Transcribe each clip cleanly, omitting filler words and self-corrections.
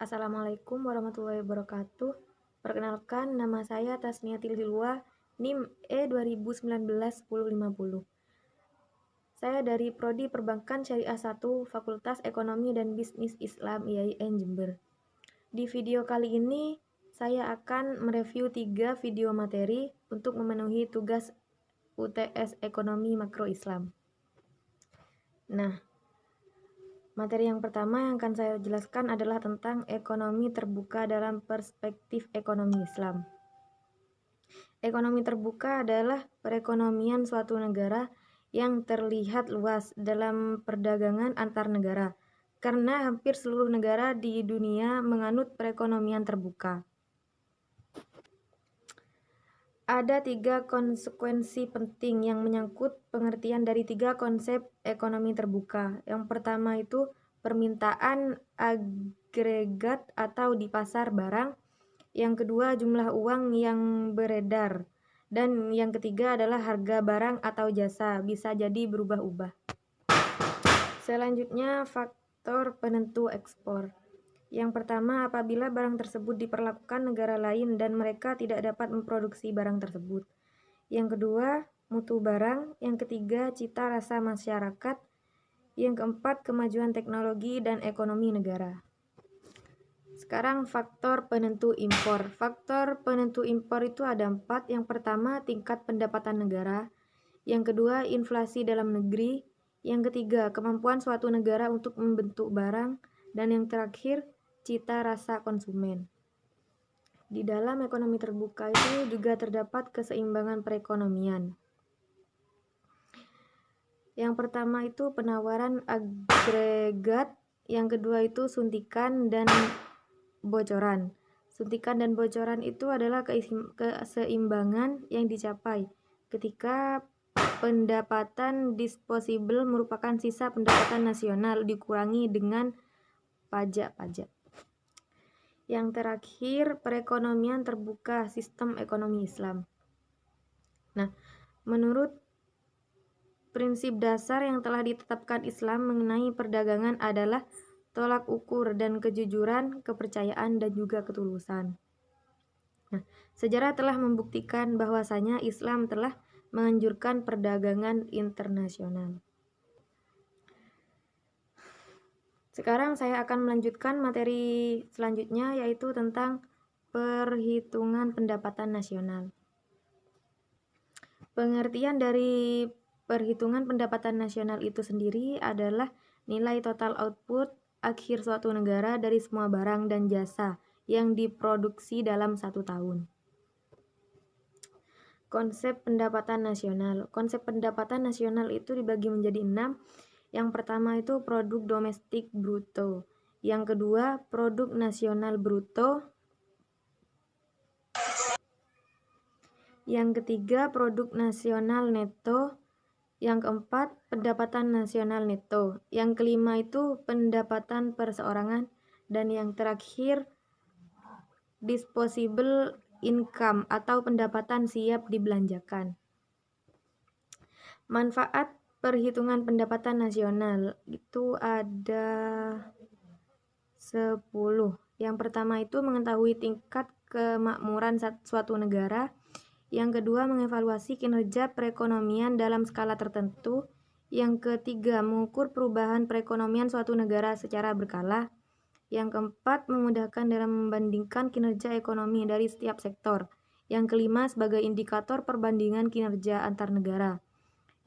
Assalamualaikum warahmatullahi wabarakatuh. Perkenalkan, nama saya Tasniatil Hilwa, NIM E2019-1050. Saya dari Prodi Perbankan Syariah 1, Fakultas Ekonomi dan Bisnis Islam IAIN Jember. Di video kali ini, saya akan mereview 3 video materi untuk memenuhi tugas UTS Ekonomi Makro Islam. Nah, materi yang pertama yang akan saya jelaskan adalah tentang ekonomi terbuka dalam perspektif ekonomi Islam. Ekonomi terbuka adalah perekonomian suatu negara yang terlihat luas dalam perdagangan antar negara, karena hampir seluruh negara di dunia menganut perekonomian terbuka. Ada 3 konsekuensi penting yang menyangkut pengertian dari 3 konsep ekonomi terbuka. Yang pertama itu permintaan agregat atau di pasar barang. Yang kedua jumlah uang yang beredar. Dan yang ketiga adalah harga barang atau jasa, bisa jadi berubah-ubah. Selanjutnya faktor penentu ekspor. Yang pertama, apabila barang tersebut diperlakukan negara lain dan mereka tidak dapat memproduksi barang tersebut. Yang kedua, mutu barang. Yang ketiga, cita rasa masyarakat. Yang keempat, kemajuan teknologi dan ekonomi negara. Sekarang faktor penentu impor. Faktor penentu impor itu ada 4. Yang pertama, tingkat pendapatan negara. Yang kedua, inflasi dalam negeri. Yang ketiga, kemampuan suatu negara untuk membentuk barang. Dan yang terakhir, cita rasa konsumen. Di dalam ekonomi terbuka itu juga terdapat keseimbangan perekonomian. Yang pertama itu penawaran agregat, yang kedua itu suntikan dan bocoran. Suntikan dan bocoran itu adalah keseimbangan yang dicapai ketika pendapatan disposable merupakan sisa pendapatan nasional dikurangi dengan pajak-pajak. Yang terakhir, perekonomian terbuka, sistem ekonomi Islam. Nah, menurut prinsip dasar yang telah ditetapkan Islam mengenai perdagangan adalah tolak ukur dan kejujuran, kepercayaan, dan juga ketulusan. Nah, sejarah telah membuktikan bahwasanya Islam telah menganjurkan perdagangan internasional. Sekarang saya akan melanjutkan materi selanjutnya, yaitu tentang perhitungan pendapatan nasional. Pengertian dari perhitungan pendapatan nasional itu sendiri adalah nilai total output akhir suatu negara dari semua barang dan jasa yang diproduksi dalam 1 tahun. Konsep pendapatan nasional. Konsep pendapatan nasional itu dibagi menjadi 6. Yang pertama itu produk domestik bruto. Yang kedua, produk nasional bruto. Yang ketiga, produk nasional neto. Yang keempat, pendapatan nasional neto. Yang kelima itu pendapatan perseorangan. Dan yang terakhir, disposable income atau pendapatan siap dibelanjakan. Manfaat perhitungan pendapatan nasional itu ada 10. Yang pertama itu mengetahui tingkat kemakmuran suatu negara. Yang kedua, mengevaluasi kinerja perekonomian dalam skala tertentu. Yang ketiga, mengukur perubahan perekonomian suatu negara secara berkala. Yang keempat, memudahkan dalam membandingkan kinerja ekonomi dari setiap sektor. Yang kelima, sebagai indikator perbandingan kinerja antar negara.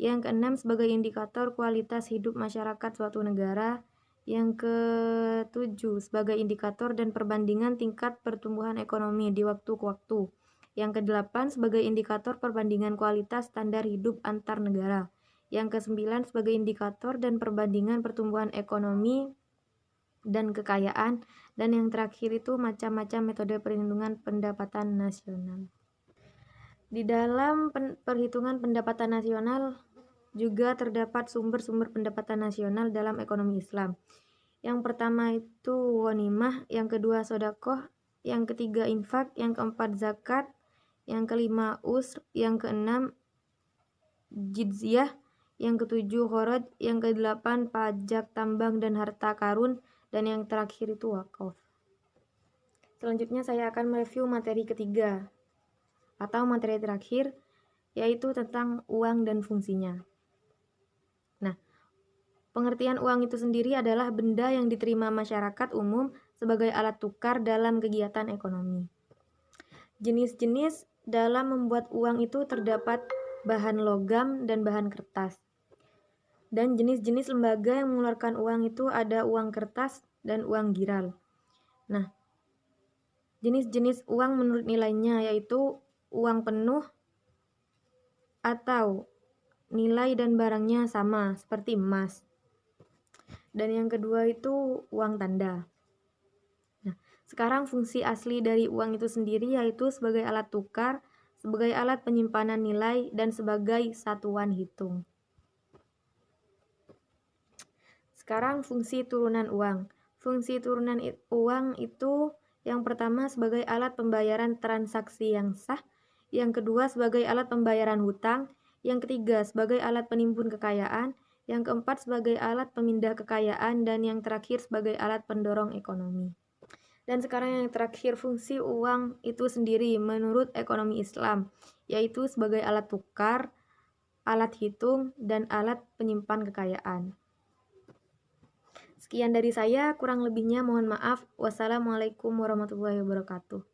Yang keenam, sebagai indikator kualitas hidup masyarakat suatu negara. Yang ketujuh, sebagai indikator dan perbandingan tingkat pertumbuhan ekonomi di waktu ke waktu. Yang kedelapan, sebagai indikator perbandingan kualitas standar hidup antar negara. Yang kesembilan, sebagai indikator dan perbandingan pertumbuhan ekonomi dan kekayaan. Dan yang terakhir itu macam-macam metode perhitungan pendapatan nasional. Di dalam perhitungan pendapatan nasional juga terdapat sumber-sumber pendapatan nasional dalam ekonomi Islam. Yang pertama itu ghanimah, yang kedua sedekah, yang ketiga infak, yang keempat zakat, yang kelima usr, yang keenam jizyah, yang ketujuh kharaj, yang kedelapan pajak tambang dan harta karun, dan yang terakhir itu wakaf. Selanjutnya saya akan mereview materi ketiga atau materi terakhir, yaitu tentang uang dan fungsinya. Nah, pengertian uang itu sendiri adalah benda yang diterima masyarakat umum sebagai alat tukar dalam kegiatan ekonomi. Jenis-jenis dalam membuat uang itu terdapat bahan logam dan bahan kertas. Dan jenis-jenis lembaga yang mengeluarkan uang itu ada uang kertas dan uang giral. Nah, jenis-jenis uang menurut nilainya yaitu uang penuh atau nilai dan barangnya sama seperti emas. Dan yang kedua itu uang tanda. Nah, sekarang fungsi asli dari uang itu sendiri yaitu sebagai alat tukar, sebagai alat penyimpanan nilai, dan sebagai satuan hitung. Sekarang fungsi turunan uang. Fungsi turunan uang itu yang pertama sebagai alat pembayaran transaksi yang sah, yang kedua sebagai alat pembayaran hutang, yang ketiga sebagai alat penimbun kekayaan, yang keempat sebagai alat pemindah kekayaan, dan yang terakhir sebagai alat pendorong ekonomi. Dan sekarang yang terakhir fungsi uang itu sendiri menurut ekonomi Islam, yaitu sebagai alat tukar, alat hitung, dan alat penyimpan kekayaan. Sekian dari saya, kurang lebihnya mohon maaf. Wassalamualaikum warahmatullahi wabarakatuh.